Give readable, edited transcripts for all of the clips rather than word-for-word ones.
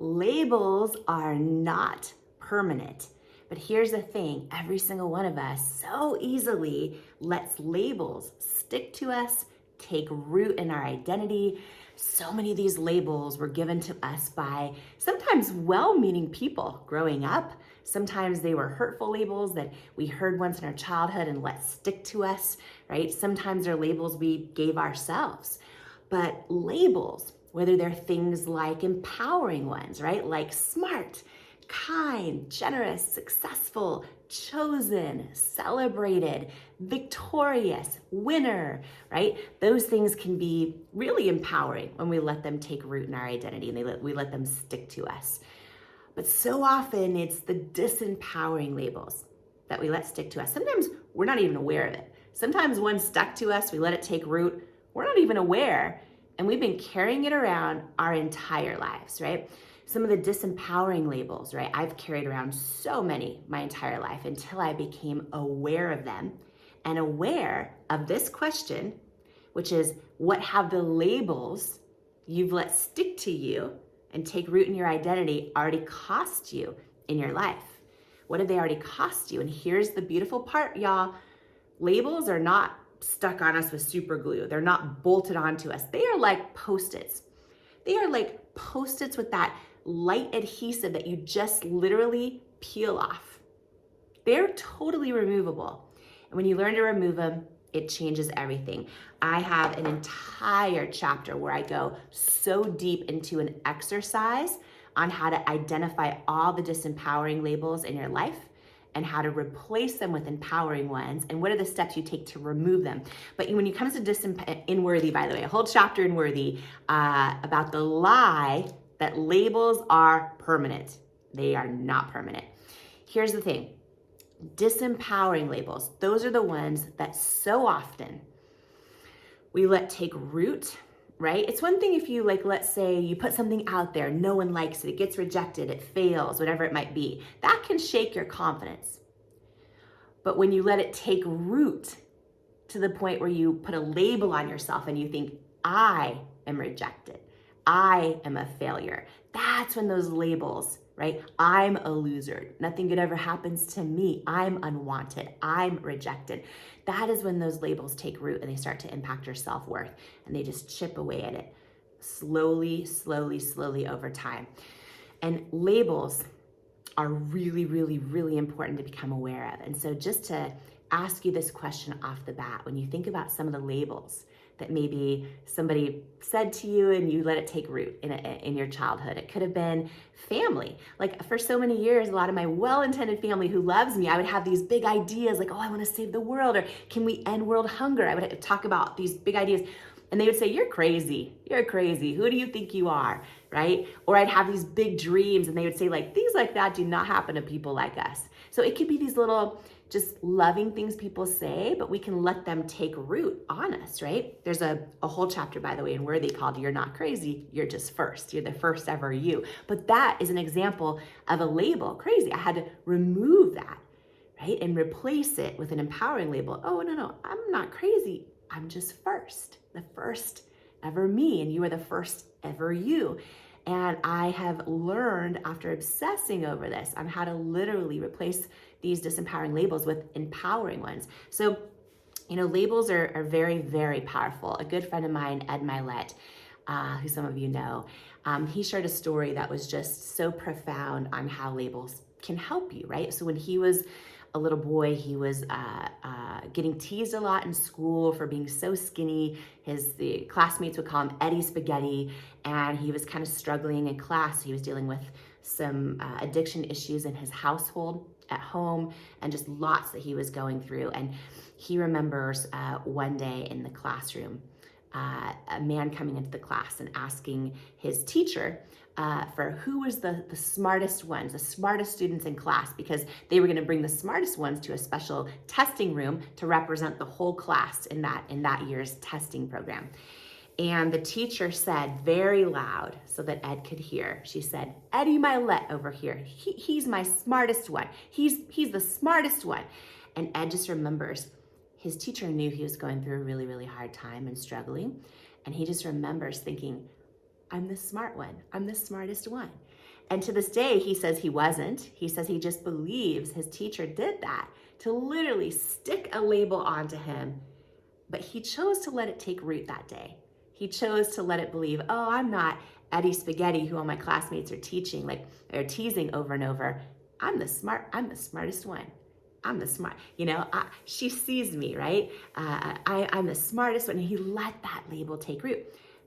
Labels are not permanent. But here's the thing, every single one of us so easily lets labels stick to us, take root in our identity. So many of these labels were given to us by sometimes well-meaning people growing up. Sometimes they were hurtful labels that we heard once in our childhood and let stick to us, right? Sometimes they're labels we gave ourselves. But labels, whether they're things like empowering ones, right? Like smart, kind, generous, successful, chosen, celebrated, victorious, winner, right? Those things can be really empowering when we let them take root in our identity and we let them stick to us. But so often it's the disempowering labels that we let stick to us. Sometimes we're not even aware of it. Sometimes one stuck to us, we let it take root, we're not even aware, and we've been carrying it around our entire lives, right? Some of the disempowering labels, right? I've carried around so many my entire life until I became aware of them and aware of this question, which is, what have the labels you've let stick to you and take root in your identity already cost you in your life? What have they already cost you? And here's the beautiful part, y'all. Labels are not stuck on us with super glue. They're not bolted onto us. They are like Post-its. They are like Post-its with that light adhesive that you just literally peel off. They're totally removable. And when you learn to remove them, it changes everything. I have an entire chapter where I go so deep into an exercise on how to identify all the disempowering labels in your life and how to replace them with empowering ones, and what are the steps you take to remove them. But when it comes to in Worthy, by the way, a whole chapter in Worthy about the lie that labels are permanent. They are not permanent. Here's the thing. Disempowering labels, those are the ones that so often we let take root, right? It's one thing if you, like, let's say you put something out there, no one likes it, it gets rejected, it fails, whatever it might be. That can shake your confidence. But when you let it take root to the point where you put a label on yourself and you think, I am rejected, I am a failure, that's when those labels, right? I'm a loser. Nothing good ever happens to me. I'm unwanted. I'm rejected. That is when those labels take root and they start to impact your self-worth, and they just chip away at it slowly, slowly, slowly over time. And labels are really, really, really important to become aware of. And so just to ask you this question off the bat, when you think about some of the labels that maybe somebody said to you and you let it take root in your childhood. It could have been family. Like for so many years, a lot of my well-intended family who loves me, I would have these big ideas like, oh, I want to save the world, or can we end world hunger? I would talk about these big ideas. And they would say, you're crazy. You're crazy. Who do you think you are, right? Or I'd have these big dreams and they would say, like, things like that do not happen to people like us. So it could be these little just loving things people say, but we can let them take root on us, right? There's a whole chapter, by the way, in Worthy called You're Not Crazy, You're Just First. You're the first ever you. But that is an example of a label, crazy. I had to remove that, right? And replace it with an empowering label. Oh, no, I'm not crazy. I'm just first, the first ever me, and you are the first ever you. And I have learned after obsessing over this on how to literally replace these disempowering labels with empowering ones. So, labels are very, very powerful. A good friend of mine, Ed Milet, who some of you know, he shared a story that was just so profound on how labels can help you, right? So when he was a little boy, he was getting teased a lot in school for being so skinny. The classmates would call him Eddie Spaghetti, and he was kind of struggling in class. He was dealing with some addiction issues in his household at home, and just lots that he was going through. And he remembers one day in the classroom, a man coming into the class and asking his teacher for who was the smartest ones, the smartest students in class, because they were going to bring the smartest ones to a special testing room to represent the whole class in that year's testing program. And the teacher said very loud so that Ed could hear, she said, Eddie Milet over here, he's my smartest one. He's the smartest one. And Ed just remembers his teacher knew he was going through a really, really hard time and struggling. And he just remembers thinking, I'm the smart one. I'm the smartest one. And to this day, he says he wasn't. He says he just believes his teacher did that to literally stick a label onto him. But he chose to let it take root that day. He chose to let it believe, oh, I'm not Eddie Spaghetti, who all my classmates are teaching, like they're teasing over and over. I'm the smartest one. I'm the smart, she sees me, right? I'm the smartest one. And he let that label take root.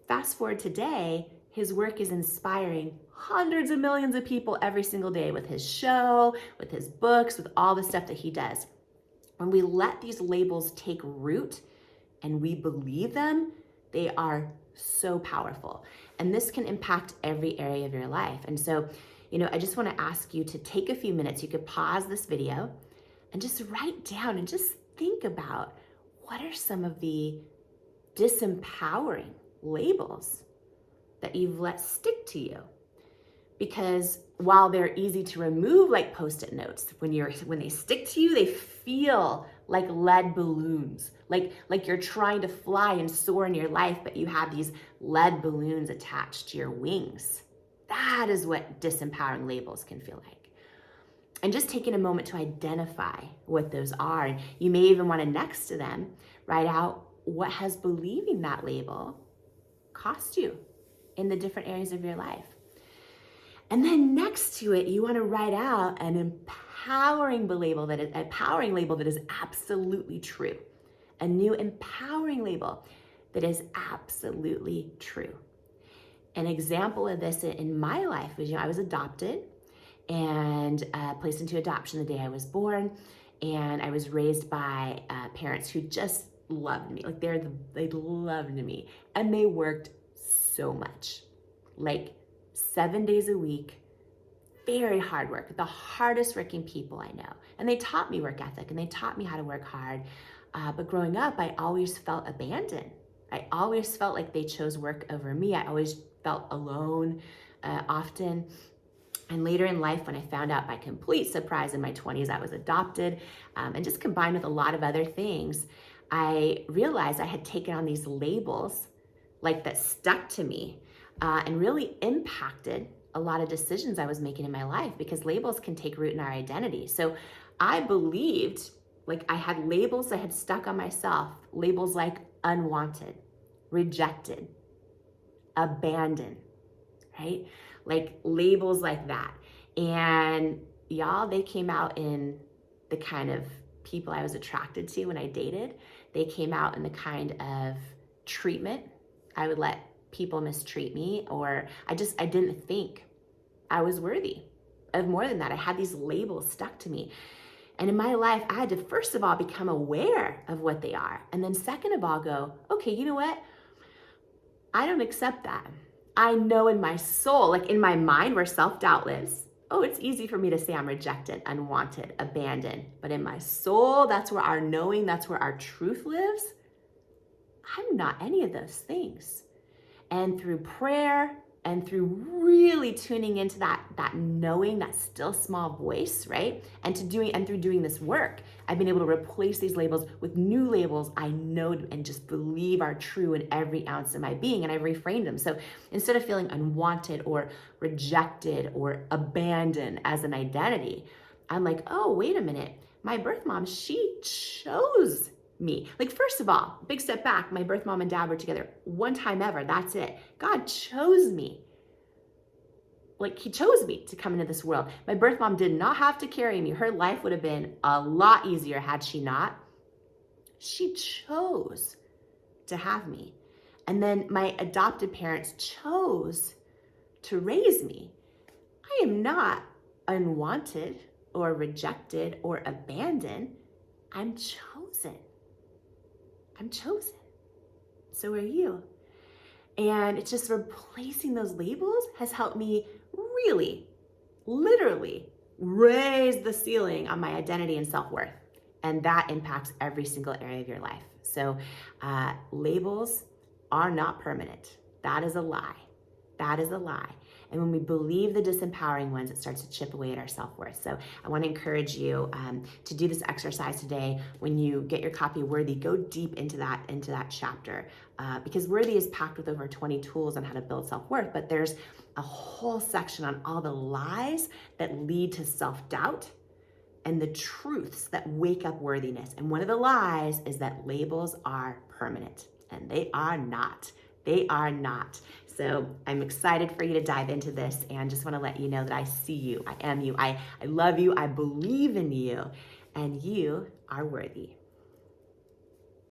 Fast forward today, his work is inspiring hundreds of millions of people every single day with his show, with his books, with all the stuff that he does. When we let these labels take root and we believe them, they are so powerful. And this can impact every area of your life. And so, I just want to ask you to take a few minutes. You could pause this video and just write down and just think about what are some of the disempowering labels that you've let stick to you. Because while they're easy to remove like Post-it notes, when they stick to you, they feel like lead balloons, like you're trying to fly and soar in your life, but you have these lead balloons attached to your wings. That is what disempowering labels can feel like. And just taking a moment to identify what those are. And you may even want to, next to them, write out what has believing that label cost you in the different areas of your life. And then next to it, you want to write out an empowering label that is absolutely true. A new empowering label that is absolutely true. An example of this in my life was, I was adopted and placed into adoption the day I was born. And I was raised by parents who just loved me. Like they loved me. And they worked so much. Like 7 days a week, very hard work, the hardest working people I know. And they taught me work ethic and they taught me how to work hard. But growing up, I always felt abandoned. I always felt like they chose work over me. I always felt alone often. And later in life, when I found out by complete surprise in my 20s, I was adopted, and just combined with a lot of other things, I realized I had taken on these labels like that stuck to me and really impacted a lot of decisions I was making in my life, because labels can take root in our identity. So I believed, like I had labels that had stuck on myself, labels like unwanted, rejected, abandoned, right? Like labels like that. And y'all, they came out in the kind of people I was attracted to when I dated. They came out in the kind of treatment I would let people mistreat me, or I didn't think I was worthy of more than that. I had these labels stuck to me. And in my life, I had to, first of all, become aware of what they are. And then second of all, go, okay, you know what? I don't accept that. I know in my soul, like in my mind where self-doubt lives, oh, it's easy for me to say I'm rejected, unwanted, abandoned. But in my soul, that's where our knowing, that's where our truth lives. I'm not any of those things. And through prayer and through really tuning into that knowing, that still small voice, right? And through doing this work, I've been able to replace these labels with new labels I know and just believe are true in every ounce of my being. And I've reframed them. So instead of feeling unwanted or rejected or abandoned as an identity, I'm like, oh, wait a minute. My birth mom, she chose me. Like, first of all, big step back, my birth mom and dad were together one time ever. That's it. God chose me. Like, he chose me to come into this world. My birth mom did not have to carry me. Her life would have been a lot easier had she not. She chose to have me. And then my adopted parents chose to raise me. I am not unwanted or rejected or abandoned. I'm chosen. I'm chosen. So are you. And it's just replacing those labels has helped me really, literally raise the ceiling on my identity and self-worth. And that impacts every single area of your life. So labels are not permanent. That is a lie. That is a lie. And when we believe the disempowering ones, it starts to chip away at our self-worth. So I want to encourage you to do this exercise today. When you get your copy of Worthy, go deep into that chapter, because Worthy is packed with over 20 tools on how to build self-worth, but there's a whole section on all the lies that lead to self-doubt and the truths that wake up worthiness. And one of the lies is that labels are permanent, and they are not. They are not. So I'm excited for you to dive into this, and just want to let you know that I see you, I am you, I love you, I believe in you, and you are worthy.